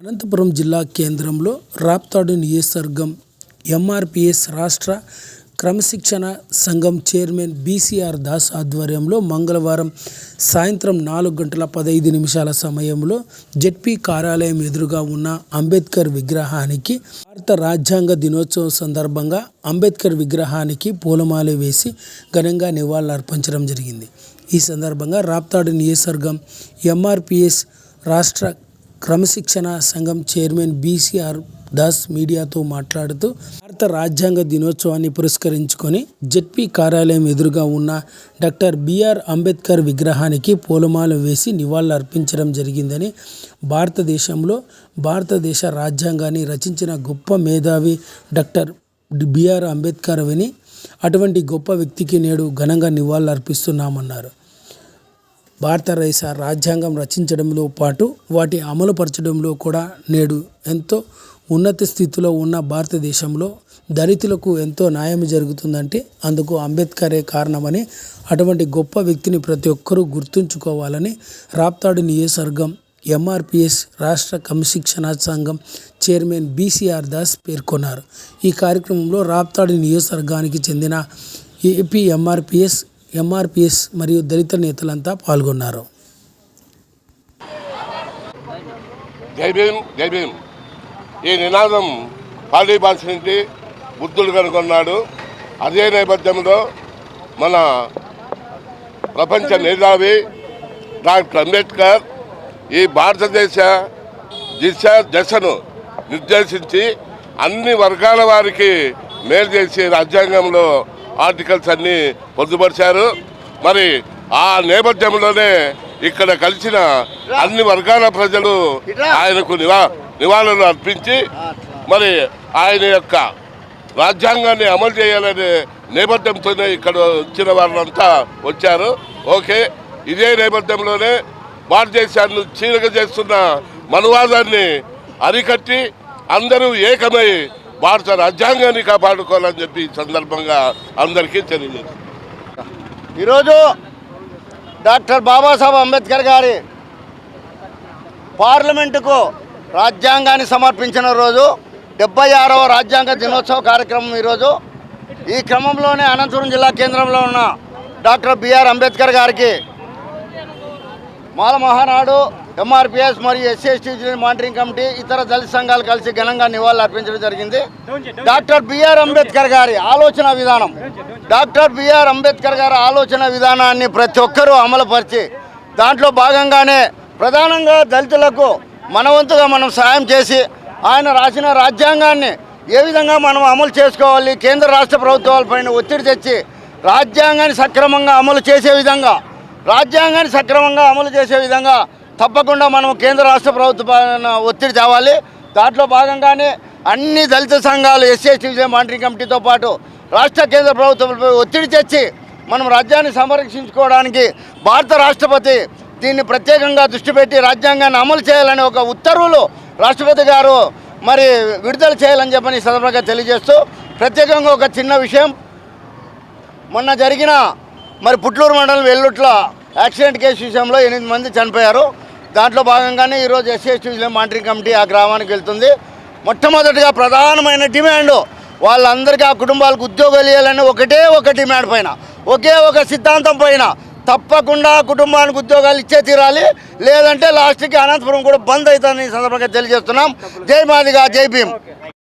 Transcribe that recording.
అనంతపురం జిల్లా కేంద్రంలో రాప్తాడు నియోజకవర్గం ఎంఆర్పిఎస్ రాష్ట్ర క్రమశిక్షణ సంఘం చైర్మన్ బీసీఆర్ దాస్ ఆధ్వర్యంలో మంగళవారం సాయంత్రం 4:15 సమయంలో జెడ్పీ కార్యాలయం ఎదురుగా ఉన్న అంబేద్కర్ విగ్రహానికి భారత రాజ్యాంగ దినోత్సవం సందర్భంగా అంబేద్కర్ విగ్రహానికి పూలమాల వేసి ఘనంగా నివాళులర్పించడం జరిగింది. ఈ సందర్భంగా రాప్తాడు నియోజకవర్గం ఎంఆర్పిఎస్ రాష్ట్ర క్రమశిక్షణ సంఘం చైర్మన్ బీసీఆర్ దాస్ మీడియాతో మాట్లాడుతూ భారత రాజ్యాంగ దినోత్సవాన్ని పురస్కరించుకొని జెడ్పీ కార్యాలయం ఎదురుగా ఉన్న డాక్టర్ బిఆర్ అంబేద్కర్ విగ్రహానికి పూలమాల వేసి నివాళులు అర్పించడం జరిగిందని, భారతదేశ రాజ్యాంగాన్ని రచించిన గొప్ప మేధావి డాక్టర్ బిఆర్ అంబేద్కర్ అని, అటువంటి గొప్ప వ్యక్తికి నేడు ఘనంగా నివాళులు అర్పిస్తున్నామన్నారు. భారతదేశ రాజ్యాంగం రచించడంలో పాటు వాటి అమలుపరచడంలో కూడా నేడు ఎంతో ఉన్నత స్థితిలో ఉన్న భారతదేశంలో దళితులకు ఎంతో న్యాయం జరుగుతుందంటే అందుకు అంబేద్కరే కారణమని, అటువంటి గొప్ప వ్యక్తిని ప్రతి ఒక్కరూ గుర్తుంచుకోవాలని రాప్తాడు నియోజకవర్గం ఎంఆర్పిఎస్ రాష్ట్ర క్రమశిక్షణ సంఘం చైర్మన్ బీసీఆర్ దాస్ పేర్కొన్నారు. ఈ కార్యక్రమంలో రాప్తాడు నియోజకవర్గానికి చెందిన ఏపీ ఎంఆర్పిఎస్ మరియు దళిత నేతలంతా పాల్గొన్నారు. జై భీమ్ ఈ నినాదం పాలీ భాష నుంచి బుద్ధుడు కనుగొన్నాడు. అదే నేపథ్యంలో మన ప్రపంచ మేధావి డాక్టర్ అంబేద్కర్ ఈ భారతదేశ దశను నిర్దేశించి అన్ని వర్గాల వారికి మేలు చేసి రాజ్యాంగంలో ఆర్టికల్స్ అన్నీ పొందుపరిచారు. మరి ఆ నేపథ్యంలోనే ఇక్కడ కలిసిన అన్ని వర్గాల ప్రజలు ఆయనకు నివాళులు అర్పించి మరి ఆయన యొక్క రాజ్యాంగాన్ని అమలు చేయాలనే నేపథ్యంతోనే ఇక్కడ వచ్చిన వారంతా వచ్చారు. ఓకే, ఇదే నేపథ్యంలోనే భారతదేశాన్ని చీలిక చేస్తున్న మనువాదాన్ని అరికట్టి అందరూ ఏకమై భారత రాజ్యాంగాన్ని కాపాడుకోవాలని చెప్పి ఈ సందర్భంగా అందరికీ తెలియజేస్తారు. ఈరోజు డాక్టర్ బాబాసాహెబ్ అంబేద్కర్ గారి పార్లమెంటుకు రాజ్యాంగాన్ని సమర్పించిన రోజు 76వ రాజ్యాంగ దినోత్సవ కార్యక్రమం ఈరోజు. ఈ క్రమంలోనే అనంతపురం జిల్లా కేంద్రంలో ఉన్న డాక్టర్ బిఆర్ అంబేద్కర్ గారికి మాల మహానాడు, ఎంఆర్పిఎస్ మరియు ఎస్సీ/ఎస్టీ మానిటరింగ్ కమిటీ, ఇతర దళిత సంఘాలు కలిసి ఘనంగా నివాళులు అర్పించడం జరిగింది. డాక్టర్ బిఆర్ అంబేద్కర్ గారి ఆలోచన విధానాన్ని ప్రతి ఒక్కరూ అమలుపరిచి దాంట్లో భాగంగానే ప్రధానంగా దళితులకు మనవంతుగా మనం సాయం చేసి ఆయన రాసిన రాజ్యాంగాన్ని ఏ విధంగా మనం అమలు చేసుకోవాలి, కేంద్ర రాష్ట్ర ప్రభుత్వాలపైన ఒత్తిడి తెచ్చి రాజ్యాంగాన్ని సక్రమంగా అమలు చేసే విధంగా తప్పకుండా మనం కేంద్ర రాష్ట్ర ప్రభుత్వాలను ఒత్తిడి తేవాలి. దాంట్లో భాగంగానే అన్ని దళిత సంఘాలు, ఎస్సీ/ఎస్టీ మానిటరింగ్ కమిటీతో పాటు రాష్ట్ర కేంద్ర ప్రభుత్వాలపై ఒత్తిడి తెచ్చి మనం రాజ్యాన్ని సంరక్షించుకోవడానికి భారత రాష్ట్రపతి దీన్ని ప్రత్యేకంగా దృష్టి పెట్టి రాజ్యాంగాన్ని అమలు చేయాలని ఒక ఉత్తర్వులు రాష్ట్రపతి గారు మరి విడుదల చేయాలని చెప్పని సందర్భంగా తెలియజేస్తూ, ప్రత్యేకంగా ఒక చిన్న విషయం, మొన్న జరిగిన మరి పుట్లూరు మండలం వెల్లుట్ల యాక్సిడెంట్ కేసు విషయంలో 8 మంది చనిపోయారు. దాంట్లో భాగంగానే ఈరోజు ఎస్సీ/ఎస్టీ మానిటరింగ్ కమిటీ ఆ గ్రామానికి వెళ్తుంది. మొట్టమొదటిగా ప్రధానమైన డిమాండ్ వాళ్ళందరికీ, ఆ కుటుంబాలకు ఉద్యోగాలు ఇవ్వాలని ఒక డిమాండ్ పైన, ఒకే ఒక సిద్ధాంతం పైన తప్పకుండా కుటుంబానికి ఉద్యోగాలు ఇచ్చే తీరాలి, లేదంటే లాస్ట్కి అనంతపురం కూడా బంద్ అవుతుందని ఈ సందర్భంగా తెలియజేస్తున్నాం. జై మాదిగా, జై భీమ్.